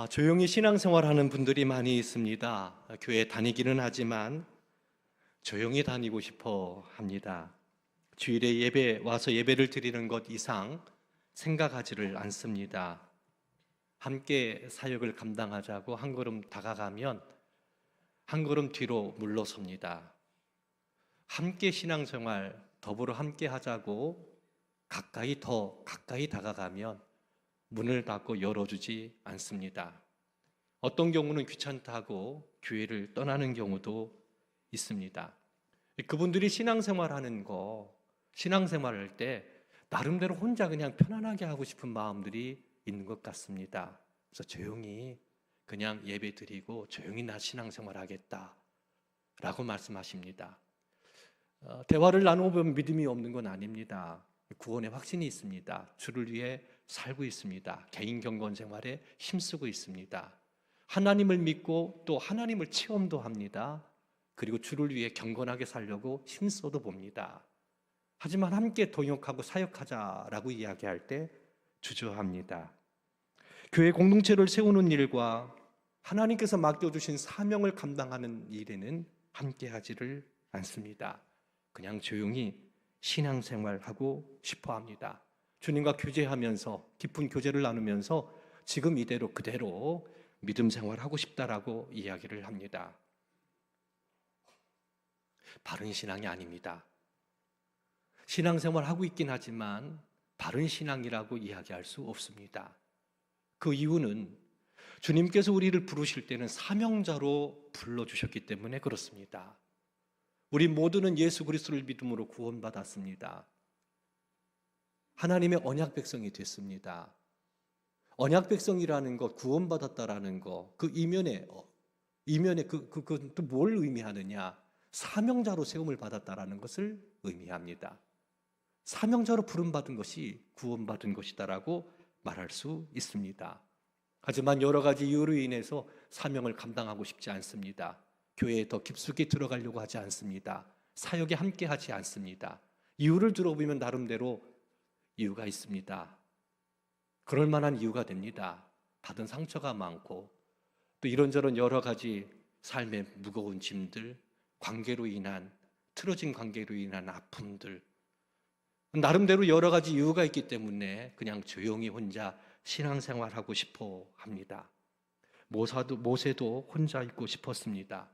조용히 신앙생활하는 분들이 많이 있습니다. 교회 다니기는 하지만 조용히 다니고 싶어 합니다. 주일에 예배 와서 예배를 드리는 것 이상 생각하지를 않습니다. 함께 사역을 감당하자고 한 걸음 다가가면 한 걸음 뒤로 물러섭니다. 함께 신앙생활 더불어 함께 하자고 더 가까이 다가가면 문을 닫고 열어주지 않습니다. 어떤 경우는 귀찮다고 교회를 떠나는 경우도 있습니다. 그분들이 신앙생활할 때 나름대로 혼자 그냥 편안하게 하고 싶은 마음들이 있는 것 같습니다. 그래서 조용히 그냥 예배 드리고 조용히 나 신앙생활 하겠다 라고 말씀하십니다. 대화를 나누면 믿음이 없는 건 아닙니다. 구원의 확신이 있습니다. 주를 위해 살고 있습니다. 개인 경건 생활에 힘쓰고 있습니다. 하나님을 믿고 또 하나님을 체험도 합니다. 그리고 주를 위해 경건하게 살려고 힘써도 봅니다. 하지만 함께 동역하고 사역하자라고 이야기할 때 주저합니다. 교회 공동체를 세우는 일과 하나님께서 맡겨주신 사명을 감당하는 일에는 함께 하지를 않습니다. 그냥 조용히 신앙생활하고 싶어 합니다. 주님과 교제하면서 깊은 교제를 나누면서 지금 이대로 그대로 믿음 생활하고 싶다라고 이야기를 합니다. 바른 신앙이 아닙니다. 신앙생활하고 있긴 하지만 바른 신앙이라고 이야기할 수 없습니다. 그 이유는 주님께서 우리를 부르실 때는 사명자로 불러주셨기 때문에 그렇습니다. 우리 모두는 예수 그리스도를 믿음으로 구원받았습니다. 하나님의 언약 백성이 됐습니다. 언약 백성이라는 것, 구원받았다라는 것, 그 이면에 또 뭘 의미하느냐? 사명자로 세움을 받았다라는 것을 의미합니다. 사명자로 부름받은 것이 구원받은 것이다라고 말할 수 있습니다. 하지만 여러 가지 이유로 인해서 사명을 감당하고 싶지 않습니다. 교회에 더 깊숙이 들어가려고 하지 않습니다. 사역에 함께 하지 않습니다. 이유를 들어보면 나름대로 이유가 있습니다. 그럴 만한 이유가 됩니다. 받은 상처가 많고 또 이런저런 여러 가지 삶의 무거운 짐들, 틀어진 관계로 인한 아픔들, 나름대로 여러 가지 이유가 있기 때문에 그냥 조용히 혼자 신앙생활하고 싶어 합니다. 모세도 혼자 있고 싶었습니다.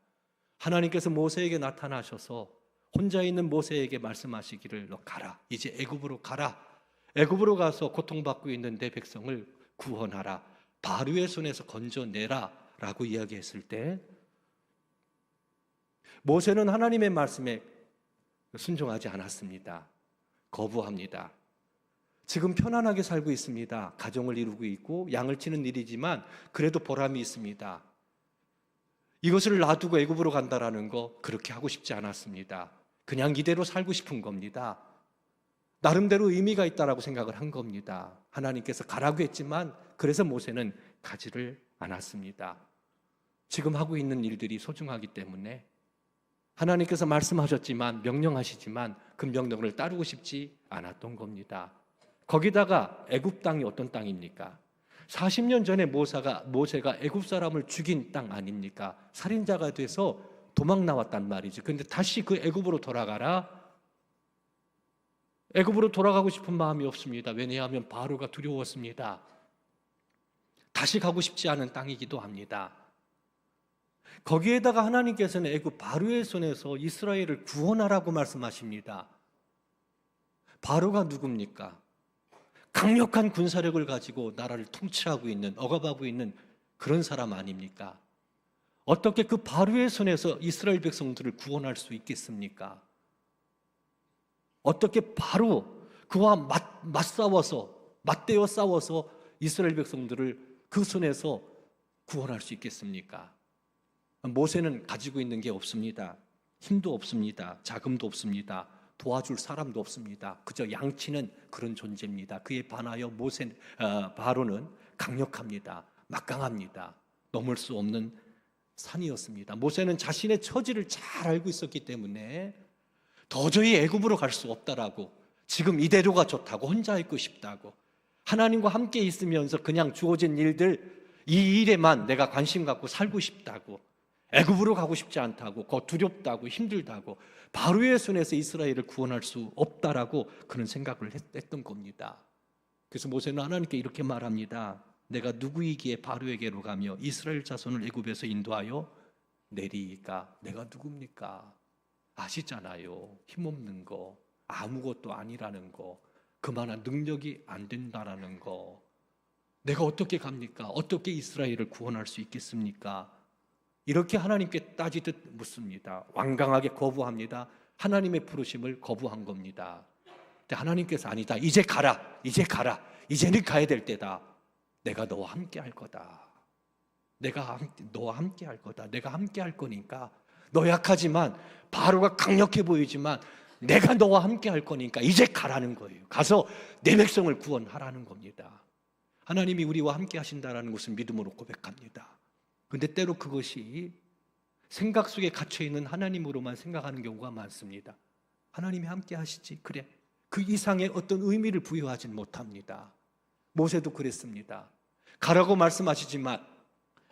하나님께서 모세에게 나타나셔서 혼자 있는 모세에게 말씀하시기를 너 가라. 이제 애굽으로 가라. 애굽으로 가서 고통받고 있는 내 백성을 구원하라. 바로의 손에서 건져내라 라고 이야기했을 때 모세는 하나님의 말씀에 순종하지 않았습니다. 거부합니다. 지금 편안하게 살고 있습니다. 가정을 이루고 있고 양을 치는 일이지만 그래도 보람이 있습니다. 이것을 놔두고 애굽으로 간다라는 거 그렇게 하고 싶지 않았습니다. 그냥 이대로 살고 싶은 겁니다. 나름대로 의미가 있다라고 생각을 한 겁니다. 하나님께서 가라고 했지만 그래서 모세는 가지를 않았습니다. 지금 하고 있는 일들이 소중하기 때문에 하나님께서 말씀하셨지만 명령하시지만 그 명령을 따르고 싶지 않았던 겁니다. 거기다가 애굽 땅이 어떤 땅입니까? 40년 전에 모세가 애굽 사람을 죽인 땅 아닙니까? 살인자가 돼서 도망 나왔단 말이지. 그런데 다시 그 애굽으로 돌아가라? 애굽으로 돌아가고 싶은 마음이 없습니다. 왜냐하면 바로가 두려웠습니다. 다시 가고 싶지 않은 땅이기도 합니다. 거기에다가 하나님께서는 애굽 바로의 손에서 이스라엘을 구원하라고 말씀하십니다. 바로가 누굽니까? 강력한 군사력을 가지고 나라를 통치하고 있는, 억압하고 있는 그런 사람 아닙니까? 어떻게 그 바로의 손에서 이스라엘 백성들을 구원할 수 있겠습니까? 어떻게 바로 그와 맞대어 싸워서 이스라엘 백성들을 그 손에서 구원할 수 있겠습니까? 모세는 가지고 있는 게 없습니다. 힘도 없습니다. 자금도 없습니다. 도와줄 사람도 없습니다. 그저 양치는 그런 존재입니다. 그에 반하여 바로는 강력합니다. 막강합니다. 넘을 수 없는 산이었습니다. 모세는 자신의 처지를 잘 알고 있었기 때문에 도저히 애굽으로 갈 수 없다라고, 지금 이대로가 좋다고, 혼자 있고 싶다고, 하나님과 함께 있으면서 그냥 주어진 일들 이 일에만 내가 관심 갖고 살고 싶다고, 애굽으로 가고 싶지 않다고, 두렵다고, 힘들다고, 바로의 손에서 이스라엘을 구원할 수 없다라고 그런 생각을 했던 겁니다. 그래서 모세는 하나님께 이렇게 말합니다. 내가 누구이기에 바로에게로 가며 이스라엘 자손을 애굽에서 인도하여 내리까? 내가 누굽니까? 아시잖아요. 힘없는 거, 아무것도 아니라는 거, 그만한 능력이 안 된다라는 거. 내가 어떻게 갑니까? 어떻게 이스라엘을 구원할 수 있겠습니까? 이렇게 하나님께 따지듯 묻습니다. 완강하게 거부합니다. 하나님의 부르심을 거부한 겁니다. 근데 하나님께서 아니다. 이제 가라. 이제 가라. 이제는 가야 될 때다. 내가 너와 함께 할 거다. 내가 너와 함께 할 거다. 내가 함께 할 거니까 너 약하지만 바로가 강력해 보이지만 내가 너와 함께 할 거니까 이제 가라는 거예요. 가서 내 백성을 구원하라는 겁니다. 하나님이 우리와 함께 하신다라는 것을 믿음으로 고백합니다. 그런데 때로 그것이 생각 속에 갇혀있는 하나님으로만 생각하는 경우가 많습니다. 하나님이 함께 하시지, 그래, 그 이상의 어떤 의미를 부여하진 못합니다. 모세도 그랬습니다. 가라고 말씀하시지만,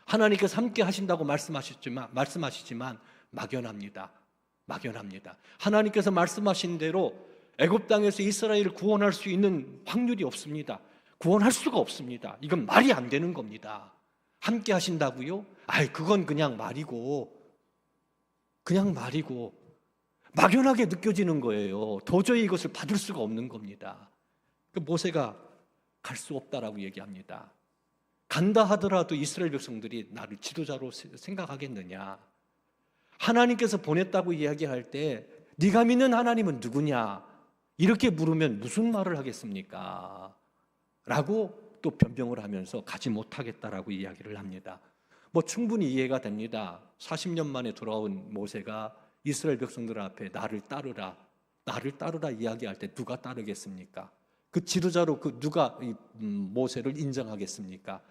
하나님께서 함께 하신다고 말씀하시지만 막연합니다. 막연합니다. 하나님께서 말씀하신 대로 애굽 땅에서 이스라엘을 구원할 수 있는 확률이 없습니다. 구원할 수가 없습니다. 이건 말이 안 되는 겁니다. 함께 하신다고요? 그건 그냥 말이고 막연하게 느껴지는 거예요. 도저히 이것을 받을 수가 없는 겁니다. 모세가 갈 수 없다라고 얘기합니다. 간다 하더라도 이스라엘 백성들이 나를 지도자로 생각하겠느냐? 하나님께서 보냈다고 이야기할 때 네가 믿는 하나님은 누구냐? 이렇게 물으면 무슨 말을 하겠습니까? 라고 또 변명을 하면서 가지 못하겠다라고 이야기를 합니다. 충분히 이해가 됩니다. 40년 만에 돌아온 모세가 이스라엘 백성들 앞에 나를 따르라 이야기할 때 누가 따르겠습니까? 그 지도자로 누가 모세를 인정하겠습니까?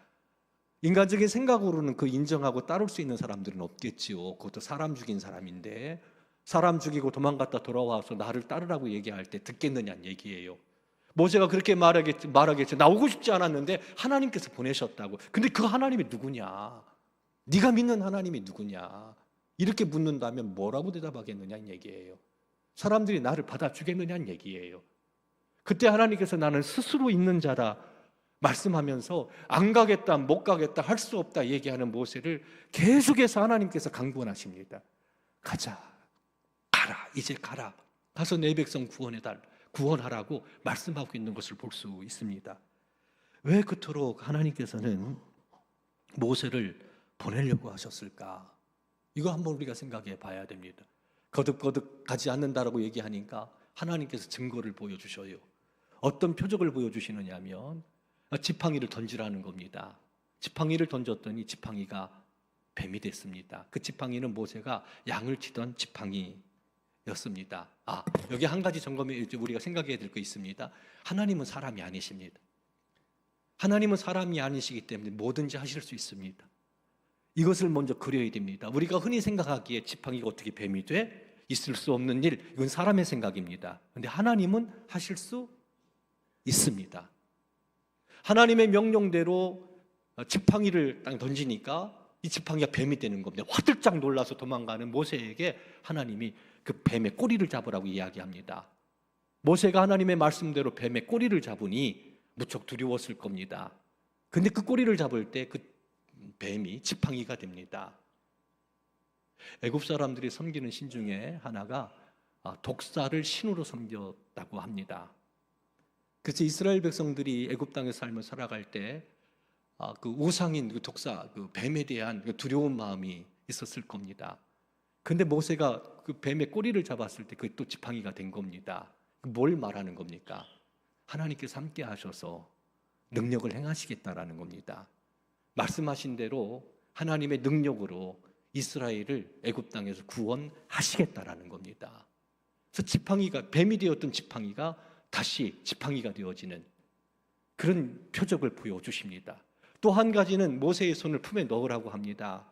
인간적인 생각으로는 그 인정하고 따를 수 있는 사람들은 없겠지요. 그것도 사람 죽인 사람인데, 사람 죽이고 도망갔다 돌아와서 나를 따르라고 얘기할 때 듣겠느냐는 얘기예요. 모세가 그렇게 말하겠지. 나오고 싶지 않았는데 하나님께서 보내셨다고. 근데 그 하나님이 누구냐? 네가 믿는 하나님이 누구냐? 이렇게 묻는다면 뭐라고 대답하겠느냐는 얘기예요. 사람들이 나를 받아주겠느냐는 얘기예요. 그때 하나님께서 나는 스스로 있는 자다 말씀하면서 안 가겠다, 못 가겠다, 할 수 없다 얘기하는 모세를 계속해서 하나님께서 강권하십니다. 가자, 가라, 이제 가라. 가서 내 백성 구원하라고 말씀하고 있는 것을 볼 수 있습니다. 왜 그토록 하나님께서는 모세를 보내려고 하셨을까? 이거 한번 우리가 생각해 봐야 됩니다. 거듭거듭 가지 않는다라고 얘기하니까 하나님께서 증거를 보여주셔요. 어떤 표적을 보여주시느냐면 지팡이를 던지라는 겁니다. 지팡이를 던졌더니 지팡이가 뱀이 됐습니다. 그 지팡이는 모세가 양을 치던 지팡이였습니다. 여기 한 가지 점검이 우리가 생각해야 될 거 있습니다. 하나님은 사람이 아니십니다. 하나님은 사람이 아니시기 때문에 뭐든지 하실 수 있습니다. 이것을 먼저 그려야 됩니다. 우리가 흔히 생각하기에 지팡이가 어떻게 뱀이 돼? 있을 수 없는 일, 이건 사람의 생각입니다. 그런데 하나님은 하실 수 있습니다. 하나님의 명령대로 지팡이를 딱 던지니까 이 지팡이가 뱀이 되는 겁니다. 화들짝 놀라서 도망가는 모세에게 하나님이 그 뱀의 꼬리를 잡으라고 이야기합니다. 모세가 하나님의 말씀대로 뱀의 꼬리를 잡으니 무척 두려웠을 겁니다. 근데 그 꼬리를 잡을 때 그 뱀이 지팡이가 됩니다. 애굽 사람들이 섬기는 신 중에 하나가 독사를 신으로 섬겼다고 합니다. 그래서 이스라엘 백성들이 애굽 땅에 살며 살아갈 때 그 우상인 그 독사, 그 뱀에 대한 그 두려운 마음이 있었을 겁니다. 근데 모세가 그 뱀의 꼬리를 잡았을 때 그게 또 지팡이가 된 겁니다. 뭘 말하는 겁니까? 하나님께서 함께 하셔서 능력을 행하시겠다라는 겁니다. 말씀하신 대로 하나님의 능력으로 이스라엘을 애굽 땅에서 구원하시겠다라는 겁니다. 그래서 지팡이가 뱀이 되었던 지팡이가 다시 지팡이가 되어지는 그런 표적을 보여주십니다. 또 한 가지는 모세의 손을 품에 넣으라고 합니다.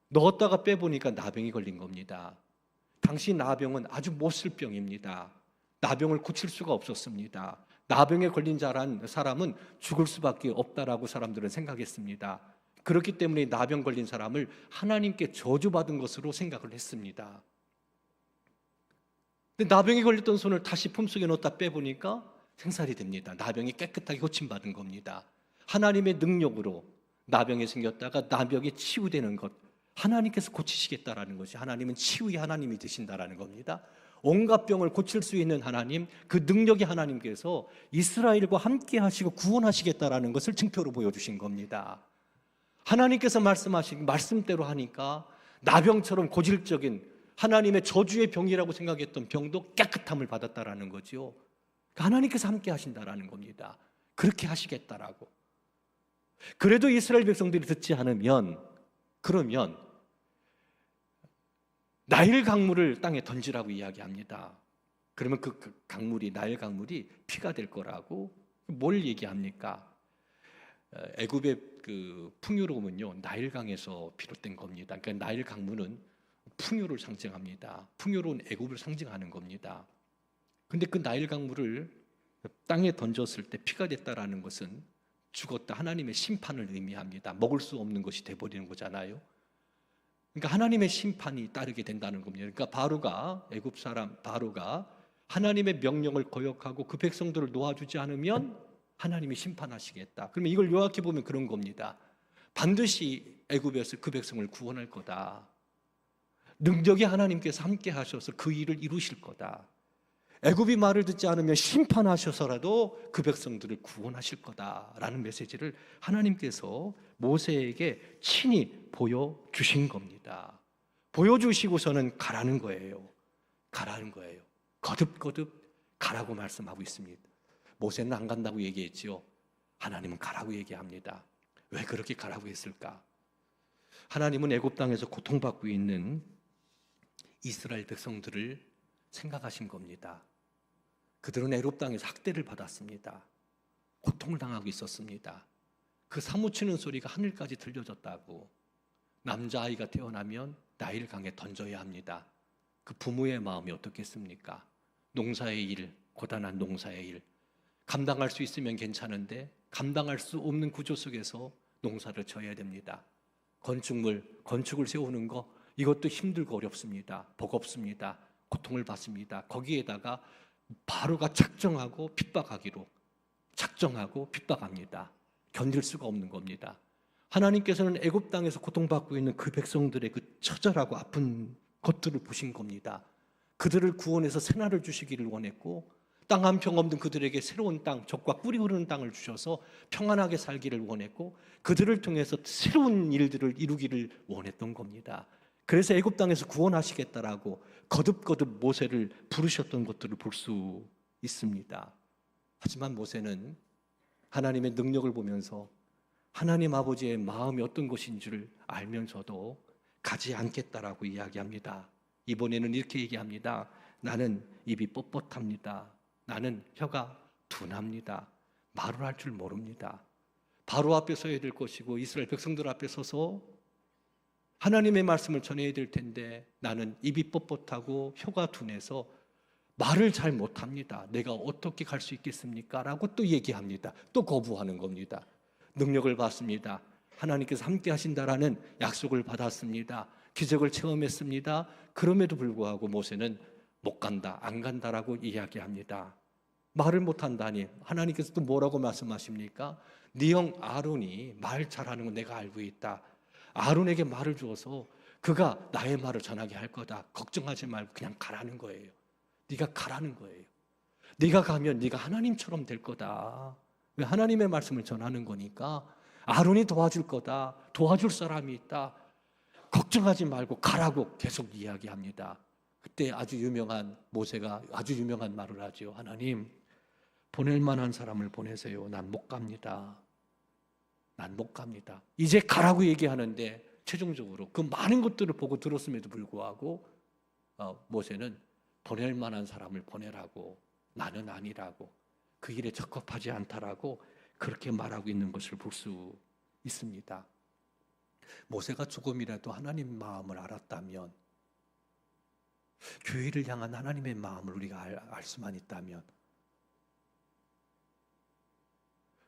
넣었다가 빼보니까 나병이 걸린 겁니다. 당시 나병은 아주 못 쓸 병입니다. 나병을 고칠 수가 없었습니다. 나병에 걸린 사람은 죽을 수밖에 없다라고 사람들은 생각했습니다. 그렇기 때문에 나병 걸린 사람을 하나님께 저주받은 것으로 생각을 했습니다. 근데 나병에 걸렸던 손을 다시 품속에 넣었다 빼보니까 생살이 됩니다. 나병이 깨끗하게 고침받은 겁니다. 하나님의 능력으로 나병이 생겼다가 나병이 치유되는 것, 하나님께서 고치시겠다라는 것이, 하나님은 치유의 하나님이 되신다라는 겁니다. 온갖 병을 고칠 수 있는 하나님, 그 능력이 하나님께서 이스라엘과 함께 하시고 구원하시겠다라는 것을 증표로 보여주신 겁니다. 하나님께서 말씀하신 말씀대로 하니까 나병처럼 고질적인 하나님의 저주의 병이라고 생각했던 병도 깨끗함을 받았다라는 거죠. 하나님께서 함께 하신다라는 겁니다. 그렇게 하시겠다라고. 그래도 이스라엘 백성들이 듣지 않으면, 그러면 나일 강물을 땅에 던지라고 이야기합니다. 그러면 그 강물이, 나일 강물이 피가 될 거라고. 뭘 얘기합니까? 애굽의 그 풍요로움은요, 나일강에서 비롯된 겁니다. 그러니까 나일 강물은 풍요를 상징합니다. 풍요로운 애굽을 상징하는 겁니다. 근데 그 나일 강물을 땅에 던졌을 때 피가 됐다라는 것은 죽었다, 하나님의 심판을 의미합니다. 먹을 수 없는 것이 돼버리는 거잖아요. 그러니까 하나님의 심판이 따르게 된다는 겁니다. 그러니까 바로가, 애굽 사람 바로가 하나님의 명령을 거역하고 그 백성들을 놓아주지 않으면 하나님이 심판하시겠다. 그러면 이걸 요약해 보면 그런 겁니다. 반드시 애굽에서 그 백성을 구원할 거다. 능력이 하나님께서 함께 하셔서 그 일을 이루실 거다. 애굽이 말을 듣지 않으면 심판하셔서라도 그 백성들을 구원하실 거다라는 메시지를 하나님께서 모세에게 친히 보여주신 겁니다. 보여주시고서는 가라는 거예요. 가라는 거예요. 거듭거듭 가라고 말씀하고 있습니다. 모세는 안 간다고 얘기했지요. 하나님은 가라고 얘기합니다. 왜 그렇게 가라고 했을까? 하나님은 애굽 땅에서 고통받고 있는 이스라엘 백성들을 생각하신 겁니다. 그들은 애굽 땅에서 학대를 받았습니다. 고통을 당하고 있었습니다. 그 사무치는 소리가 하늘까지 들려졌다고. 남자아이가 태어나면 나일강에 던져야 합니다. 그 부모의 마음이 어떻겠습니까? 농사의 일, 고단한 농사의 일, 감당할 수 있으면 괜찮은데 감당할 수 없는 구조 속에서 농사를 져야 됩니다. 건축을 세우는 거, 이것도 힘들고 어렵습니다. 버겁습니다. 고통을 받습니다. 거기에다가 바로가 작정하고 핍박합니다. 견딜 수가 없는 겁니다. 하나님께서는 애굽 땅에서 고통받고 있는 그 백성들의 그 처절하고 아픈 것들을 보신 겁니다. 그들을 구원해서 새날을 주시기를 원했고, 땅 한 평 없는 그들에게 새로운 땅, 젖과 꿀이 흐르는 땅을 주셔서 평안하게 살기를 원했고, 그들을 통해서 새로운 일들을 이루기를 원했던 겁니다. 그래서 애굽 땅에서 구원하시겠다라고 거듭거듭 모세를 부르셨던 것들을 볼 수 있습니다. 하지만 모세는 하나님의 능력을 보면서 하나님 아버지의 마음이 어떤 것인 줄 알면서도 가지 않겠다라고 이야기합니다. 이번에는 이렇게 얘기합니다. 나는 입이 뻣뻣합니다. 나는 혀가 둔합니다. 말을 할 줄 모릅니다. 바로 앞에 서야 될 것이고 이스라엘 백성들 앞에 서서 하나님의 말씀을 전해야 될 텐데 나는 입이 뻣뻣하고 혀가 둔해서 말을 잘 못합니다. 내가 어떻게 갈 수 있겠습니까? 라고 또 얘기합니다. 또 거부하는 겁니다. 능력을 받습니다. 하나님께서 함께 하신다라는 약속을 받았습니다. 기적을 체험했습니다. 그럼에도 불구하고 모세는 못 간다, 안 간다라고 이야기합니다. 말을 못한다니 하나님께서 또 뭐라고 말씀하십니까? 네 형 아론이 말 잘하는 건 내가 알고 있다. 아론에게 말을 주어서 그가 나의 말을 전하게 할 거다. 걱정하지 말고 그냥 가라는 거예요. 네가 가라는 거예요. 네가 가면 네가 하나님처럼 될 거다. 왜? 하나님의 말씀을 전하는 거니까 아론이 도와줄 거다. 도와줄 사람이 있다. 걱정하지 말고 가라고 계속 이야기합니다. 그때 모세가 아주 유명한 말을 하죠. 하나님, 보낼 만한 사람을 보내세요. 난 못 갑니다. 난 못 갑니다. 이제 가라고 얘기하는데 최종적으로 그 많은 것들을 보고 들었음에도 불구하고 모세는 보낼 만한 사람을 보내라고, 나는 아니라고, 그 일에 적합하지 않다라고 그렇게 말하고 있는 것을 볼 수 있습니다. 모세가 조금이라도 하나님 마음을 알았다면, 교회를 향한 하나님의 마음을 우리가 알 수만 있다면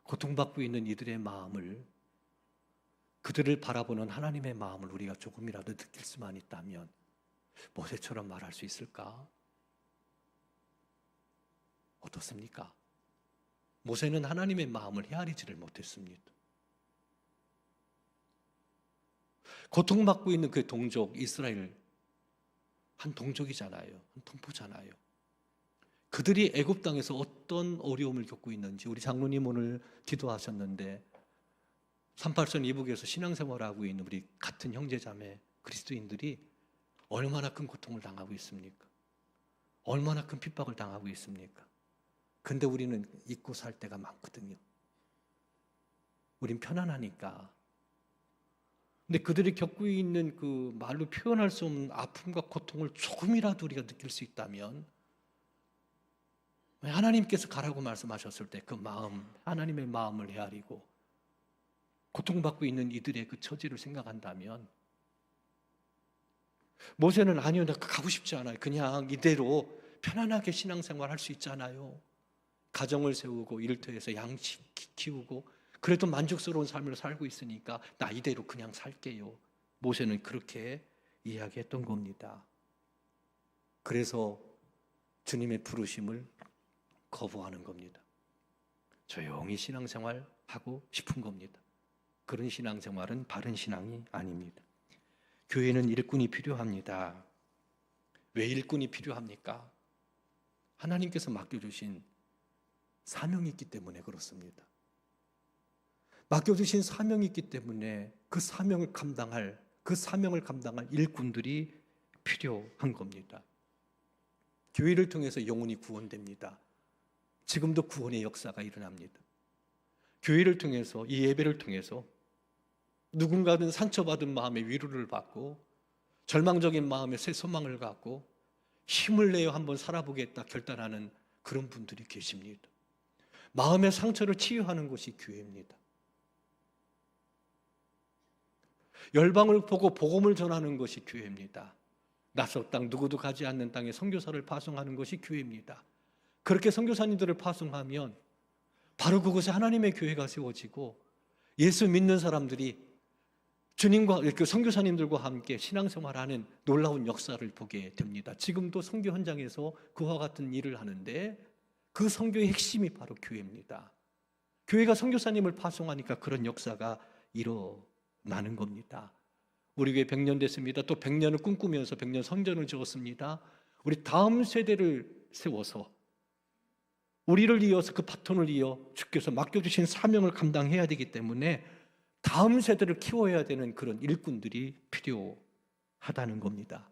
고통받고 있는 이들의 마음을, 그들을 바라보는 하나님의 마음을 우리가 조금이라도 느낄 수만 있다면 모세처럼 말할 수 있을까? 어떻습니까? 모세는 하나님의 마음을 헤아리지를 못했습니다. 고통받고 있는 그 동족 이스라엘, 한 동족이잖아요. 한 동포잖아요. 그들이 애굽 땅에서 어떤 어려움을 겪고 있는지 우리 장로님 오늘 기도하셨는데 38선 이북에서 신앙생활을 하고 있는 우리 같은 형제자매 그리스도인들이 얼마나 큰 고통을 당하고 있습니까? 얼마나 큰 핍박을 당하고 있습니까? 근데 우리는 잊고 살 때가 많거든요. 우린 편안하니까. 근데 그들이 겪고 있는 그 말로 표현할 수 없는 아픔과 고통을 조금이라도 우리가 느낄 수 있다면, 하나님께서 가라고 말씀하셨을 때 그 마음, 하나님의 마음을 헤아리고 고통받고 있는 이들의 그 처지를 생각한다면, 모세는 아니요, 나 가고 싶지 않아요. 그냥 이대로 편안하게 신앙생활 할 수 있잖아요. 가정을 세우고 일터에서 양 키우고 그래도 만족스러운 삶을 살고 있으니까 나 이대로 그냥 살게요. 모세는 그렇게 이야기했던 겁니다. 그래서 주님의 부르심을 거부하는 겁니다. 조용히 신앙생활 하고 싶은 겁니다. 그런 신앙생활은 바른 신앙이 아닙니다. 교회는 일꾼이 필요합니다. 왜 일꾼이 필요합니까? 하나님께서 맡겨주신 사명이 있기 때문에 그렇습니다. 맡겨주신 사명이 있기 때문에 그 사명을 감당할 일꾼들이 필요한 겁니다. 교회를 통해서 영혼이 구원됩니다. 지금도 구원의 역사가 일어납니다. 교회를 통해서, 이 예배를 통해서 누군가는 상처받은 마음에 위로를 받고 절망적인 마음에 새 소망을 갖고 힘을 내어 한번 살아보겠다 결단하는 그런 분들이 계십니다. 마음의 상처를 치유하는 것이 교회입니다. 열방을 보고 복음을 전하는 것이 교회입니다. 낯선 땅, 누구도 가지 않는 땅에 선교사를 파송하는 것이 교회입니다. 그렇게 선교사님들을 파송하면 바로 그곳에 하나님의 교회가 세워지고 예수 믿는 사람들이 주님과 그 선교사님들과 함께 신앙생활하는 놀라운 역사를 보게 됩니다. 지금도 선교 현장에서 그와 같은 일을 하는데 그 선교의 핵심이 바로 교회입니다. 교회가 선교사님을 파송하니까 그런 역사가 일어나는 겁니다. 우리 교회 100년 됐습니다. 또 100년을 꿈꾸면서 100년 성전을 지었습니다. 우리 다음 세대를 세워서 우리를 이어서 그 바톤을 이어 주께서 맡겨주신 사명을 감당해야 되기 때문에 다음 세대를 키워야 되는 그런 일꾼들이 필요하다는 겁니다.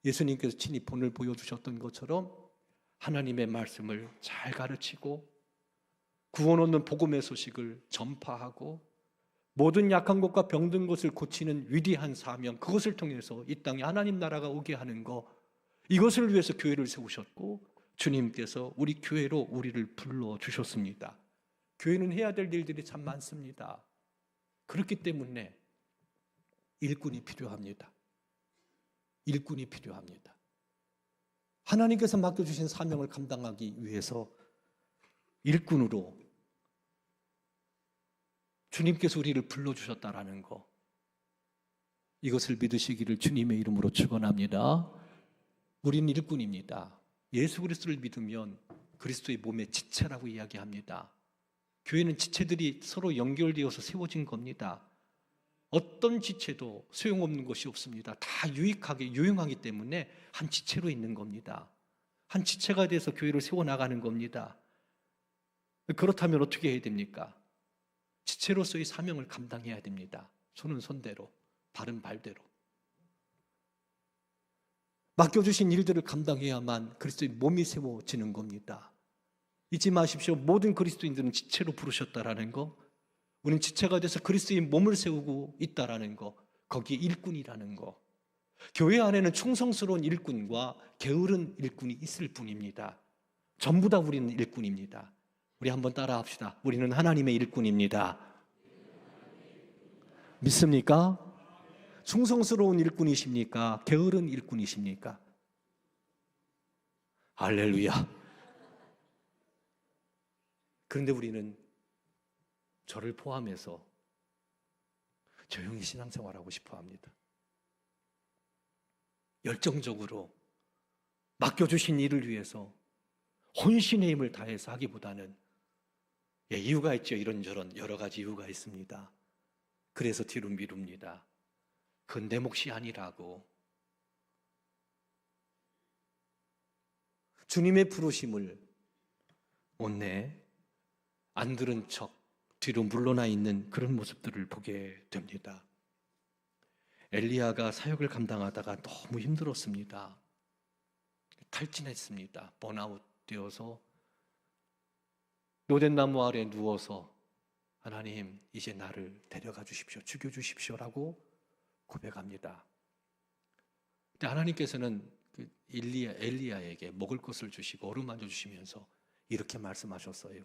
예수님께서 친히 본을 보여주셨던 것처럼 하나님의 말씀을 잘 가르치고 구원 얻는 복음의 소식을 전파하고 모든 약한 것과 병든 것을 고치는 위대한 사명, 그것을 통해서 이 땅에 하나님 나라가 오게 하는 것, 이것을 위해서 교회를 세우셨고 주님께서 우리 교회로 우리를 불러주셨습니다. 교회는 해야 될 일들이 참 많습니다. 그렇기 때문에 일꾼이 필요합니다. 일꾼이 필요합니다. 하나님께서 맡겨주신 사명을 감당하기 위해서 일꾼으로 주님께서 우리를 불러주셨다라는 거, 이것을 믿으시기를 주님의 이름으로 축원합니다. 우리는 일꾼입니다. 예수 그리스도를 믿으면 그리스도의 몸의 지체라고 이야기합니다. 교회는 지체들이 서로 연결되어서 세워진 겁니다. 어떤 지체도 소용없는 것이 없습니다. 다 유익하게 유용하기 때문에 한 지체로 있는 겁니다. 한 지체가 돼서 교회를 세워나가는 겁니다. 그렇다면 어떻게 해야 됩니까? 지체로서의 사명을 감당해야 됩니다. 손은 손대로, 발은 발대로. 맡겨주신 일들을 감당해야만 그리스도의 몸이 세워지는 겁니다. 잊지 마십시오. 모든 그리스도인들은 지체로 부르셨다라는 거, 우리는 지체가 돼서 그리스도의 몸을 세우고 있다라는 거, 거기에 일꾼이라는 거. 교회 안에는 충성스러운 일꾼과 게으른 일꾼이 있을 뿐입니다. 전부 다 우리는 일꾼입니다. 우리 한번 따라합시다. 우리는 하나님의 일꾼입니다. 믿습니까? 충성스러운 일꾼이십니까? 게으른 일꾼이십니까? 할렐루야. 그런데 우리는 저를 포함해서 조용히 신앙생활하고 싶어 합니다. 열정적으로 맡겨주신 일을 위해서 혼신의 힘을 다해서 하기보다는 이유가 있죠. 이런저런 여러 가지 이유가 있습니다. 그래서 뒤로 미룹니다. 그건 내 몫이 아니라고. 주님의 부르심을 못내 안 들은 척 뒤로 물러나 있는 그런 모습들을 보게 됩니다. 엘리야가 사역을 감당하다가 너무 힘들었습니다. 탈진했습니다. 번아웃 되어서 로덴나무 아래 누워서 하나님 이제 나를 데려가 주십시오. 죽여주십시오라고 고백합니다. 근데 하나님께서는 그 엘리야에게 먹을 것을 주시고 어루만져 주시면서 이렇게 말씀하셨어요.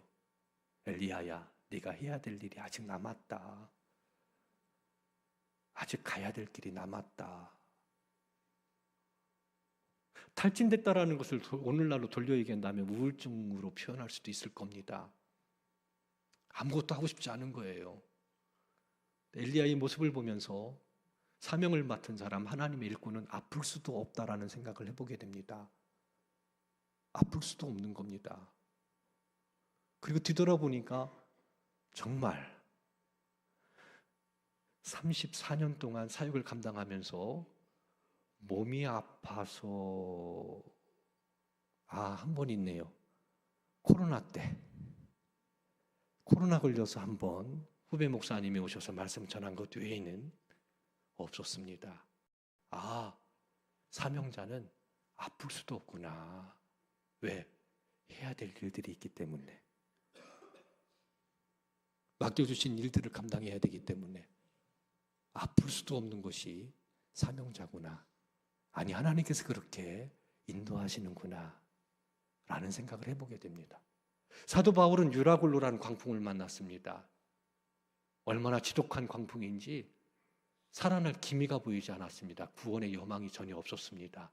엘리야야, 네가 해야 될 일이 아직 남았다. 아직 가야 될 길이 남았다. 탈진됐다라는 것을 오늘날로 돌려 얘기한다면 우울증으로 표현할 수도 있을 겁니다. 아무것도 하고 싶지 않은 거예요. 엘리야의 모습을 보면서 사명을 맡은 사람, 하나님의 일꾼은 아플 수도 없다라는 생각을 해보게 됩니다. 아플 수도 없는 겁니다. 그리고 뒤돌아보니까 정말 34년 동안 사역을 감당하면서 몸이 아파서 한 번 있네요. 코로나 때 코로나 걸려서 한 번 후배 목사님이 오셔서 말씀 전한 것 외에는 없었습니다. 사명자는 아플 수도 없구나. 왜? 해야 될 일들이 있기 때문에. 맡겨주신 일들을 감당해야 되기 때문에 아플 수도 없는 것이 사명자구나. 아니, 하나님께서 그렇게 인도하시는구나 라는 생각을 해보게 됩니다. 사도 바울은 유라굴로라는 광풍을 만났습니다. 얼마나 지독한 광풍인지 살아날 기미가 보이지 않았습니다. 구원의 여망이 전혀 없었습니다.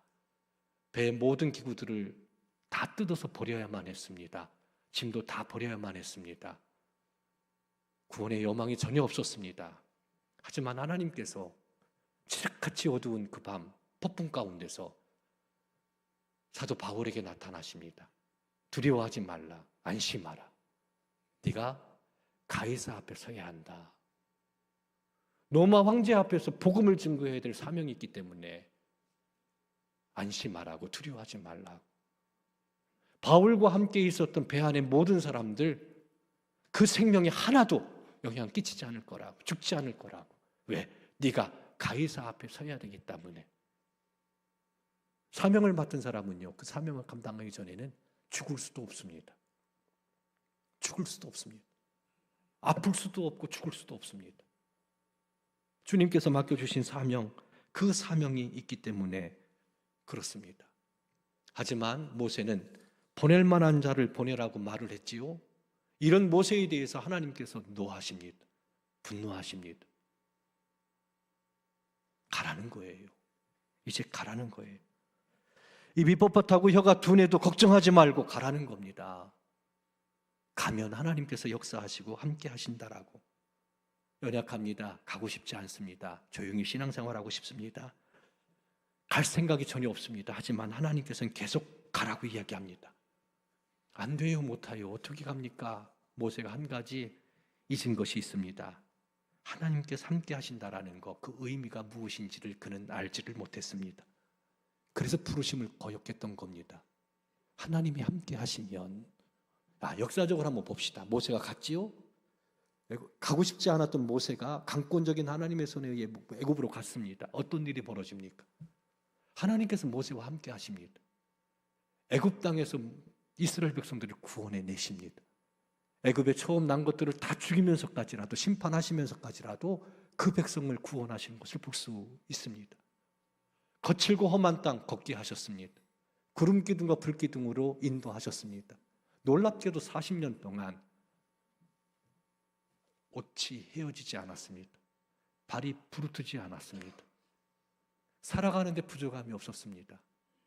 배의 모든 기구들을 다 뜯어서 버려야만 했습니다. 짐도 다 버려야만 했습니다. 구원의 여망이 전혀 없었습니다. 하지만 하나님께서 칠흑같이 어두운 그 밤 폭풍 가운데서 사도 바울에게 나타나십니다. 두려워하지 말라. 안심하라. 네가 가이사 앞에 서야 한다. 로마 황제 앞에서 복음을 증거해야 될 사명이 있기 때문에 안심하라고, 두려워하지 말라고. 바울과 함께 있었던 배 안의 모든 사람들, 그 생명이 하나도 영향 끼치지 않을 거라고, 죽지 않을 거라고. 왜? 네가 가이사 앞에 서야 되기 때문에. 사명을 맡은 사람은요, 그 사명을 감당하기 전에는 죽을 수도 없습니다. 죽을 수도 없습니다. 아플 수도 없고 죽을 수도 없습니다. 주님께서 맡겨주신 사명, 그 사명이 있기 때문에 그렇습니다. 하지만 모세는 보낼 만한 자를 보내라고 말을 했지요. 이런 모세에 대해서 하나님께서 노하십니다. 분노하십니다. 가라는 거예요. 이제 가라는 거예요. 입이 뻣뻣하고 혀가 둔해도 걱정하지 말고 가라는 겁니다. 가면 하나님께서 역사하시고 함께 하신다라고. 연약합니다. 가고 싶지 않습니다. 조용히 신앙생활하고 싶습니다. 갈 생각이 전혀 없습니다. 하지만 하나님께서는 계속 가라고 이야기합니다. 안 돼요, 못해요. 어떻게 갑니까? 모세가 한 가지 잊은 것이 있습니다. 하나님께서 함께 하신다라는 것, 그 의미가 무엇인지를 그는 알지를 못했습니다. 그래서 부르심을 거역했던 겁니다. 하나님이 함께 하시면, 역사적으로 한번 봅시다. 모세가 갔지요? 가고 싶지 않았던 모세가 강권적인 하나님의 손에 의해 애굽으로 갔습니다. 어떤 일이 벌어집니까? 하나님께서 모세와 함께 하십니다. 애굽 땅에서 이스라엘 백성들을 구원해 내십니다. 애굽에 처음 난 것들을 다 죽이면서까지라도, 심판하시면서까지라도 그 백성을 구원하시는 것을 볼 수 있습니다. 거칠고 험한 땅 걷게 하셨습니다. 구름 기둥과 불 기둥으로 인도하셨습니다. 놀랍게도 40년 동안 옷이 헤어지지 않았습니다. 발이 부르트지 않았습니다. 살아가는데 부족함이 없었습니다.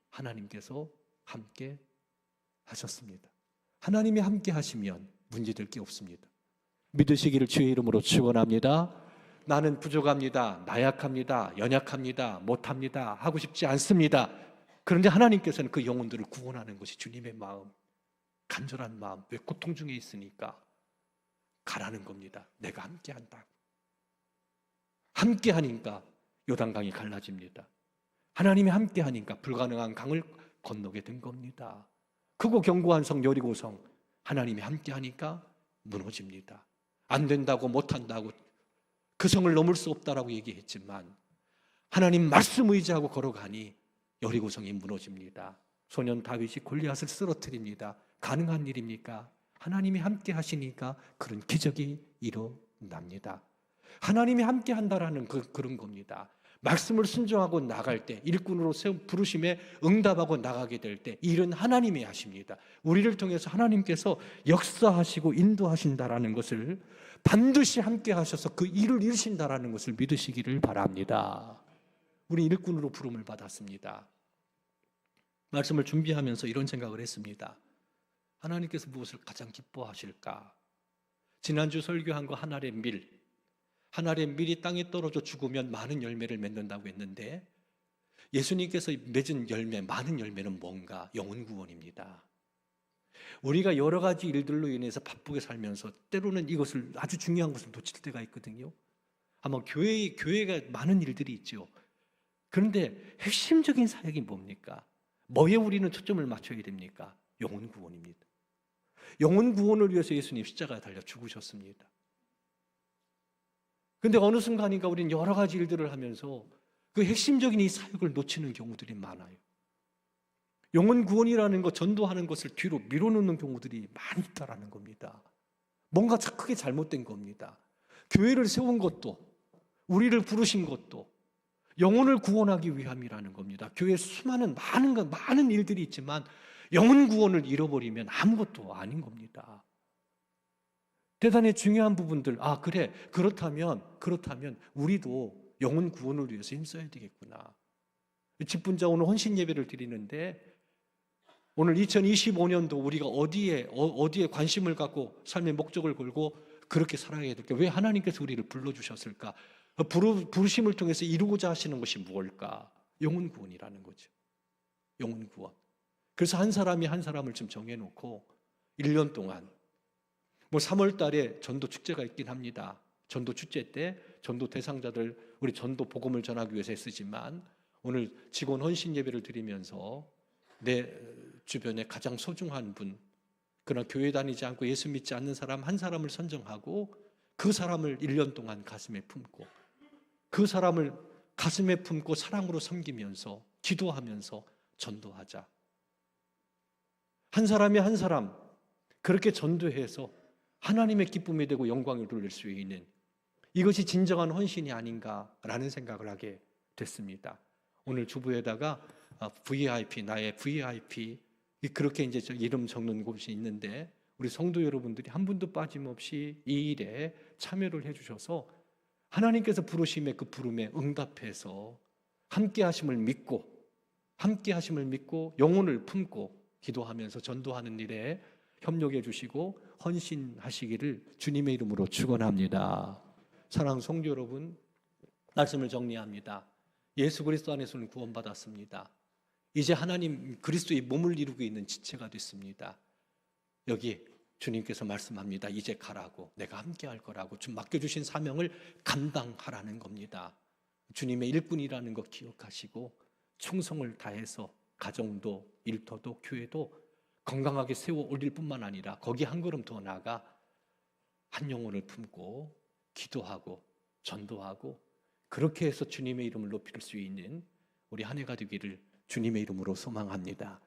하나님께서 함께 하셨습니다. 하나님이 함께 하시면 문제될 게 없습니다. 믿으시기를 주의 이름으로 축원합니다. 나는 부족합니다. 나약합니다. 연약합니다. 못합니다. 하고 싶지 않습니다. 그런데 하나님께서는 그 영혼들을 구원하는 것이 주님의 마음, 간절한 마음. 왜? 고통 중에 있으니까 가라는 겁니다. 내가 함께한다. 함께하니까 요단강이 갈라집니다. 하나님이 함께하니까 불가능한 강을 건너게 된 겁니다. 크고 견고한 성 여리고성, 하나님이 함께하니까 무너집니다. 안 된다고, 못한다고, 그 성을 넘을 수 없다라고 얘기했지만 하나님 말씀 의지하고 걸어가니 여리고성이 무너집니다. 소년 다윗이 골리앗을 쓰러뜨립니다. 가능한 일입니까? 하나님이 함께 하시니까 그런 기적이 일어납니다. 하나님이 함께 한다라는 그런 겁니다. 말씀을 순종하고 나갈 때, 일꾼으로 부르심에 응답하고 나가게 될 때 일은 하나님이 하십니다. 우리를 통해서 하나님께서 역사하시고 인도하신다라는 것을, 반드시 함께 하셔서 그 일을 이루신다라는 것을 믿으시기를 바랍니다. 우리 일꾼으로 부름을 받았습니다. 말씀을 준비하면서 이런 생각을 했습니다. 하나님께서 무엇을 가장 기뻐하실까? 지난주 설교한 거 한 알의 밀, 한 알의 밀이 땅에 떨어져 죽으면 많은 열매를 맺는다고 했는데, 예수님께서 맺은 열매, 많은 열매는 뭔가? 영혼 구원입니다. 우리가 여러 가지 일들로 인해서 바쁘게 살면서 때로는 이것을, 아주 중요한 것을 놓칠 때가 있거든요. 아마 교회가 많은 일들이 있죠. 그런데 핵심적인 사역이 뭡니까? 뭐에 우리는 초점을 맞춰야 됩니까? 영혼 구원입니다. 영혼 구원을 위해서 예수님 십자가에 달려 죽으셨습니다. 그런데 어느 순간인가 우리는 여러 가지 일들을 하면서 그 핵심적인 이 사역을 놓치는 경우들이 많아요. 영혼 구원이라는 것, 전도하는 것을 뒤로 밀어놓는 경우들이 많이 있다라는 겁니다. 뭔가 크게 잘못된 겁니다. 교회를 세운 것도, 우리를 부르신 것도 영혼을 구원하기 위함이라는 겁니다. 교회에 수많은 많은 일들이 있지만 영혼 구원을 잃어버리면 아무것도 아닌 겁니다. 대단히 중요한 부분들, 그래, 그렇다면 우리도 영혼 구원을 위해서 힘써야 되겠구나. 직분자 오늘 헌신 예배를 드리는데, 오늘 2025년도 우리가 어디에 관심을 갖고 삶의 목적을 걸고 그렇게 살아야 될까? 왜 하나님께서 우리를 불러주셨을까? 부르심을 통해서 이루고자 하시는 것이 무엇일까? 영혼 구원이라는 거죠. 영혼 구원. 그래서 한 사람이 한 사람을 좀 정해놓고 1년 동안, 3월 달에 전도 축제가 있긴 합니다. 전도 축제 때 전도 대상자들, 우리 전도 복음을 전하기 위해서 쓰지만, 오늘 직원 헌신 예배를 드리면서 내 주변에 가장 소중한 분, 그러나 교회 다니지 않고 예수 믿지 않는 사람 한 사람을 선정하고 그 사람을 1년 동안 가슴에 품고, 그 사람을 가슴에 품고 사랑으로 섬기면서 기도하면서 전도하자. 한 사람이 한 사람 그렇게 전도해서 하나님의 기쁨이 되고 영광을 돌릴 수 있는, 이것이 진정한 헌신이 아닌가라는 생각을 하게 됐습니다. 오늘 주부에다가 VIP, 나의 VIP, 그렇게 이제 이름 적는 곳이 있는데, 우리 성도 여러분들이 한 분도 빠짐없이 이 일에 참여를 해주셔서 하나님께서 부르심의 그 부름에 응답해서 함께 하심을 믿고 영혼을 품고 기도하면서 전도하는 일에 협력해 주시고 헌신하시기를 주님의 이름으로 축원합니다. 사랑하는 성도 여러분, 말씀을 정리합니다. 예수 그리스도 안에서는 구원받았습니다. 이제 하나님 그리스도의 몸을 이루고 있는 지체가 됐습니다. 여기 주님께서 말씀합니다. 이제 가라고, 내가 함께 할 거라고, 좀 맡겨주신 사명을 감당하라는 겁니다. 주님의 일꾼이라는 것 기억하시고 충성을 다해서 가정도 일터도 교회도 건강하게 세워 올릴 뿐만 아니라 거기 한 걸음 더 나아가 한 영혼을 품고 기도하고 전도하고, 그렇게 해서 주님의 이름을 높일 수 있는 우리 한 해가 되기를 주님의 이름으로 소망합니다.